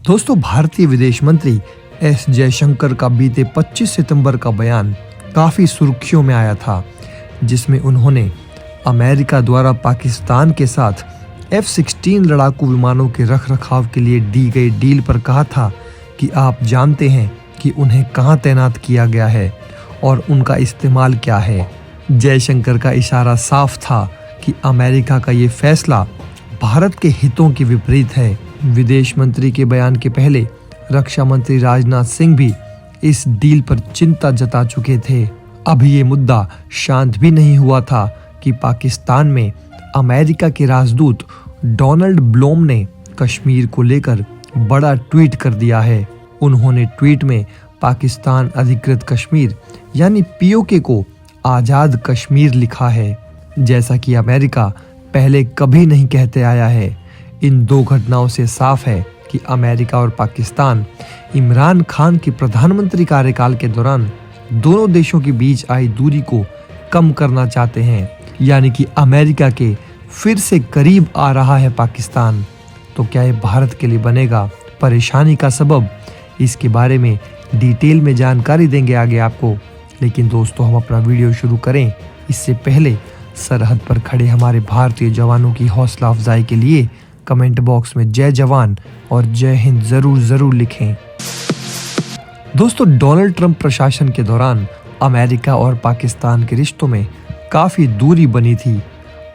दोस्तों, भारतीय विदेश मंत्री एस जयशंकर का बीते 25 सितंबर का बयान काफ़ी सुर्खियों में आया था, जिसमें उन्होंने अमेरिका द्वारा पाकिस्तान के साथ F-16 लड़ाकू विमानों के रखरखाव के लिए दी गई डील पर कहा था कि आप जानते हैं कि उन्हें कहां तैनात किया गया है और उनका इस्तेमाल क्या है। जयशंकर का इशारा साफ था कि अमेरिका का ये फैसला भारत के हितों के विपरीत है। विदेश मंत्री के बयान के पहले रक्षा मंत्री राजनाथ सिंह भी इस डील पर चिंता जता चुके थे। अभी ये मुद्दा शांत भी नहीं हुआ था कि पाकिस्तान में अमेरिका के राजदूत डोनाल्ड ब्लोम ने कश्मीर को लेकर बड़ा ट्वीट कर दिया है। उन्होंने ट्वीट में पाकिस्तान अधिकृत कश्मीर यानी POK को आज़ाद कश्मीर लिखा है, जैसा कि अमेरिका पहले कभी नहीं कहते आया है। इन दो घटनाओं से साफ है कि अमेरिका और पाकिस्तान इमरान खान के प्रधानमंत्री कार्यकाल के दौरान दोनों देशों के बीच आई दूरी को कम करना चाहते हैं, यानी कि अमेरिका के फिर से करीब आ रहा है पाकिस्तान। तो क्या ये भारत के लिए बनेगा परेशानी का सबब? इसके बारे में डिटेल में जानकारी देंगे आगे आपको। लेकिन दोस्तों, हम अपना वीडियो शुरू करें इससे पहले सरहद पर खड़े हमारे भारतीय जवानों की हौसला अफजाई के लिए कमेंट बॉक्स में जय जवान और जय हिंद जरूर लिखें। दोस्तों, डोनाल्ड ट्रंप प्रशासन के दौरान अमेरिका और पाकिस्तान के रिश्तों में काफ़ी दूरी बनी थी।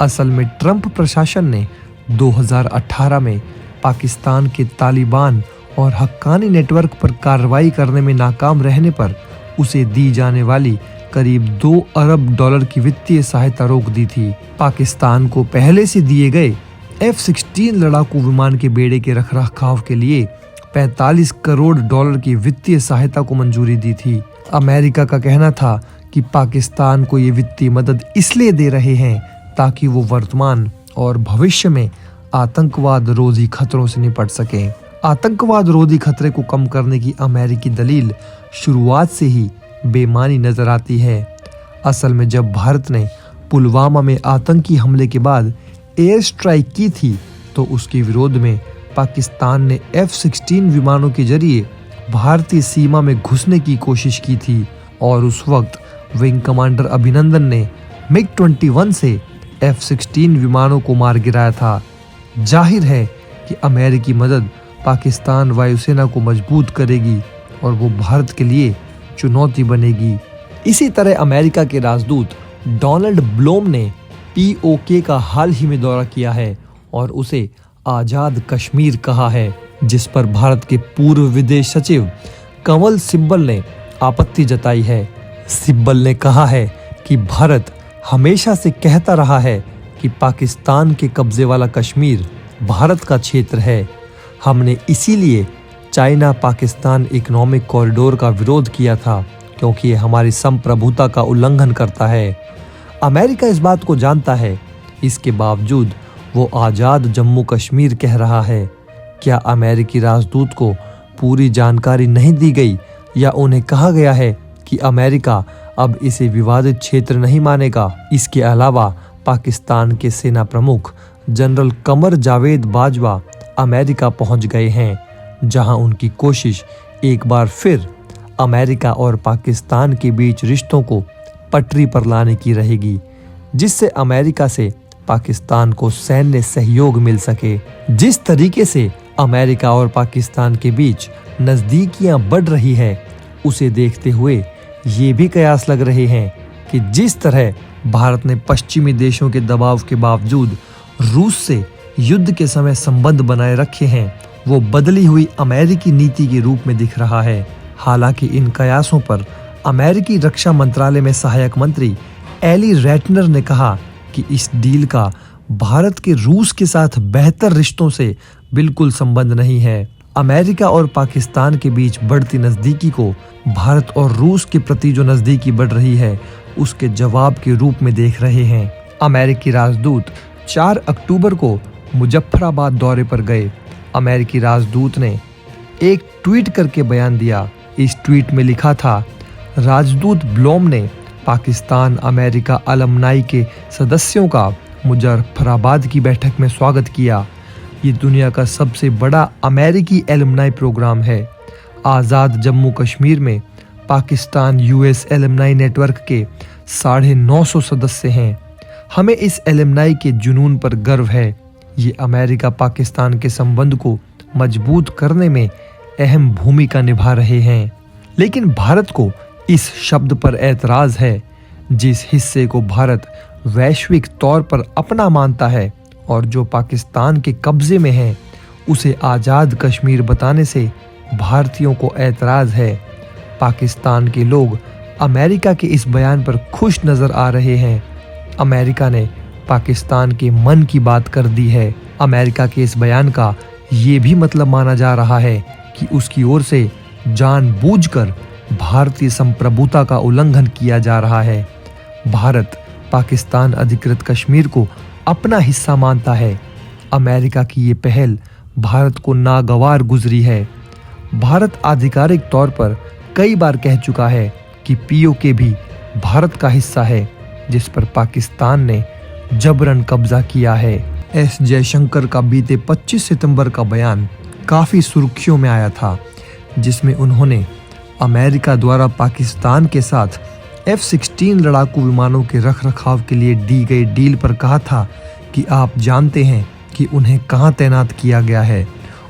असल में ट्रंप प्रशासन ने 2018 में पाकिस्तान के तालिबान और हक्कानी नेटवर्क पर कार्रवाई करने में नाकाम रहने पर उसे दी जाने वाली करीब $2 अरब की वित्तीय सहायता रोक दी थी। पाकिस्तान को पहले से दिए गए F-16 लड़ाकू विमान के बेड़े के रखरखाव के लिए $45 करोड़ की वित्तीय सहायता को मंजूरी दी थी। अमेरिका का कहना था कि पाकिस्तान को ये वित्तीय मदद इसलिए दे रहे हैं ताकि वो वर्तमान और भविष्य में आतंकवाद रोधी खतरों से निपट सकें। आतंकवाद रोधी खतरे को कम करने की अमेरिकी दलील शुरुआत से ही बेमानी नजर आती है। असल में जब भारत ने पुलवामा में आतंकी हमले के बाद एयर स्ट्राइक की थी, तो उसके विरोध में पाकिस्तान ने F-16 विमानों के जरिए भारतीय सीमा में घुसने की कोशिश की थी और उस वक्त विंग कमांडर अभिनंदन ने MiG-21 से F-16 विमानों को मार गिराया था। जाहिर है कि अमेरिकी मदद पाकिस्तान वायुसेना को मजबूत करेगी और वो भारत के लिए चुनौती बनेगी। इसी तरह अमेरिका के राजदूत डोनाल्ड ब्लोम ने POK का हाल ही में दौरा किया है और उसे आज़ाद कश्मीर कहा है, जिस पर भारत के पूर्व विदेश सचिव कंवल सिब्बल ने आपत्ति जताई है। सिब्बल ने कहा है कि भारत हमेशा से कहता रहा है कि पाकिस्तान के कब्जे वाला कश्मीर भारत का क्षेत्र है। हमने इसीलिए चाइना पाकिस्तान इकोनॉमिक कॉरिडोर का विरोध किया था, क्योंकि ये हमारी संप्रभुता का उल्लंघन करता है। अमेरिका इस बात को जानता है, इसके बावजूद वो आज़ाद जम्मू कश्मीर कह रहा है। क्या अमेरिकी राजदूत को पूरी जानकारी नहीं दी गई या उन्हें कहा गया है कि अमेरिका अब इसे विवादित क्षेत्र नहीं मानेगा? इसके अलावा पाकिस्तान के सेना प्रमुख जनरल कमर जावेद बाजवा अमेरिका पहुंच गए हैं, जहां उनकी कोशिश एक बार फिर अमेरिका और पाकिस्तान के बीच रिश्तों को पटरी पर लाने की रहेगी, जिससे अमेरिका से पाकिस्तान को सैन्य सहयोग मिल सके। जिस तरीके से अमेरिका और पाकिस्तान के बीच नज़दीकियां बढ़ रही है, उसे देखते हुए ये भी कयास लग रहे हैं कि जिस तरह भारत ने पश्चिमी देशों के दबाव के बावजूद रूस से युद्ध के समय संबंध बनाए रखे हैं, वो बदली हुई अमेरिकी नीति के रूप में दिख रहा है। हालांकि इन कयासों पर अमेरिकी रक्षा मंत्रालय में सहायक मंत्री एली रेटनर ने कहा कि इस डील का भारत के रूस के साथ बेहतर रिश्तों से बिल्कुल संबंध नहीं है। अमेरिका और पाकिस्तान के बीच बढ़ती नज़दीकी को भारत और रूस के प्रति जो नज़दीकी बढ़ रही है, उसके जवाब के रूप में देख रहे हैं। अमेरिकी राजदूत 4 अक्टूबर को मुजफ्फराबाद दौरे पर गए। अमेरिकी राजदूत ने एक ट्वीट करके बयान दिया। इस ट्वीट में लिखा था, राजदूत ब्लोम ने पाकिस्तान अमेरिका अलमनाई के सदस्यों का मुजफ्फराबाद की बैठक में स्वागत किया। ये दुनिया का सबसे बड़ा अमेरिकी एलुमनाई प्रोग्राम है। आज़ाद जम्मू कश्मीर में पाकिस्तान यूएस एलुमनाई नेटवर्क के 950 सदस्य हैं। हमें इस एलुमनाई के जुनून पर गर्व है। ये अमेरिका पाकिस्तान के संबंध को मजबूत करने में अहम भूमिका निभा रहे हैं। लेकिन भारत को इस शब्द पर ऐतराज है, जिस हिस्से को भारत वैश्विक तौर पर अपना मानता है और जो पाकिस्तान के कब्जे में है, उसे आज़ाद कश्मीर बताने से भारतीयों को ऐतराज है। पाकिस्तान के लोग अमेरिका के इस बयान पर खुश नजर आ रहे हैं। अमेरिका ने पाकिस्तान के मन की बात कर दी है। अमेरिका के इस बयान का ये भी मतलब माना जा रहा है कि उसकी ओर से जानबूझकर भारतीय संप्रभुता का उल्लंघन किया जा रहा है। भारत पाकिस्तान अधिकृत कश्मीर को अपना हिस्सा मानता है। अमेरिका की ये पहल भारत को नागवार गुजरी है। भारत आधिकारिक तौर पर कई बार कह चुका है कि पीओके भी भारत का हिस्सा है, जिस पर पाकिस्तान ने जबरन कब्जा किया है। एस जयशंकर का बीते 25 सितंबर का बयान काफी सुर्खियों में आया था, जिसमें उन्होंने अमेरिका द्वारा पाकिस्तान के साथ F-16 लड़ाकू विमानों के रखरखाव के लिए दी गई डील पर कहा था कि आप जानते हैं कि उन्हें कहां तैनात किया गया है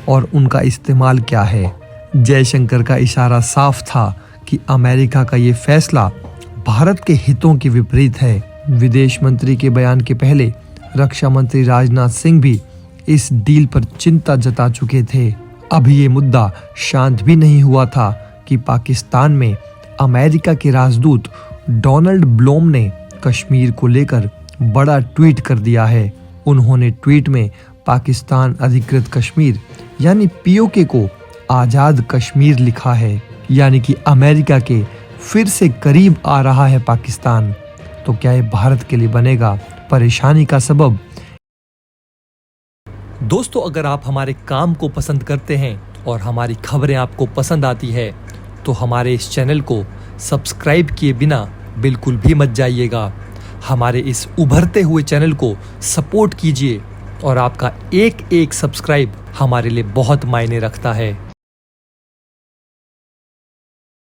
और उनका इस्तेमाल क्या है। जयशंकर का इशारा साफ था कि अमेरिका का ये फैसला भारत के हितों के विपरीत है। विदेश मंत्री के बयान के पहले रक्षा मंत्री राजनाथ सिंह भी इस डील पर चिंता जता चुके थे। अभी ये मुद्दा शांत भी नहीं हुआ था कि पाकिस्तान में अमेरिका के राजदूत डोनाल्ड ब्लोम ने कश्मीर को लेकर बड़ा ट्वीट कर दिया है। उन्होंने ट्वीट में पाकिस्तान अधिकृत कश्मीर यानी पीओके को आज़ाद कश्मीर लिखा है, यानी कि अमेरिका के फिर से करीब आ रहा है पाकिस्तान। तो क्या ये भारत के लिए बनेगा परेशानी का सबब? दोस्तों, अगर आप हमारे काम को पसंद करते हैं और हमारी खबरें आपको पसंद आती है तो हमारे इस चैनल को सब्सक्राइब किए बिना बिल्कुल भी मत जाइएगा। हमारे इस उभरते हुए चैनल को सपोर्ट कीजिए और आपका एक एक सब्सक्राइब हमारे लिए बहुत मायने रखता है।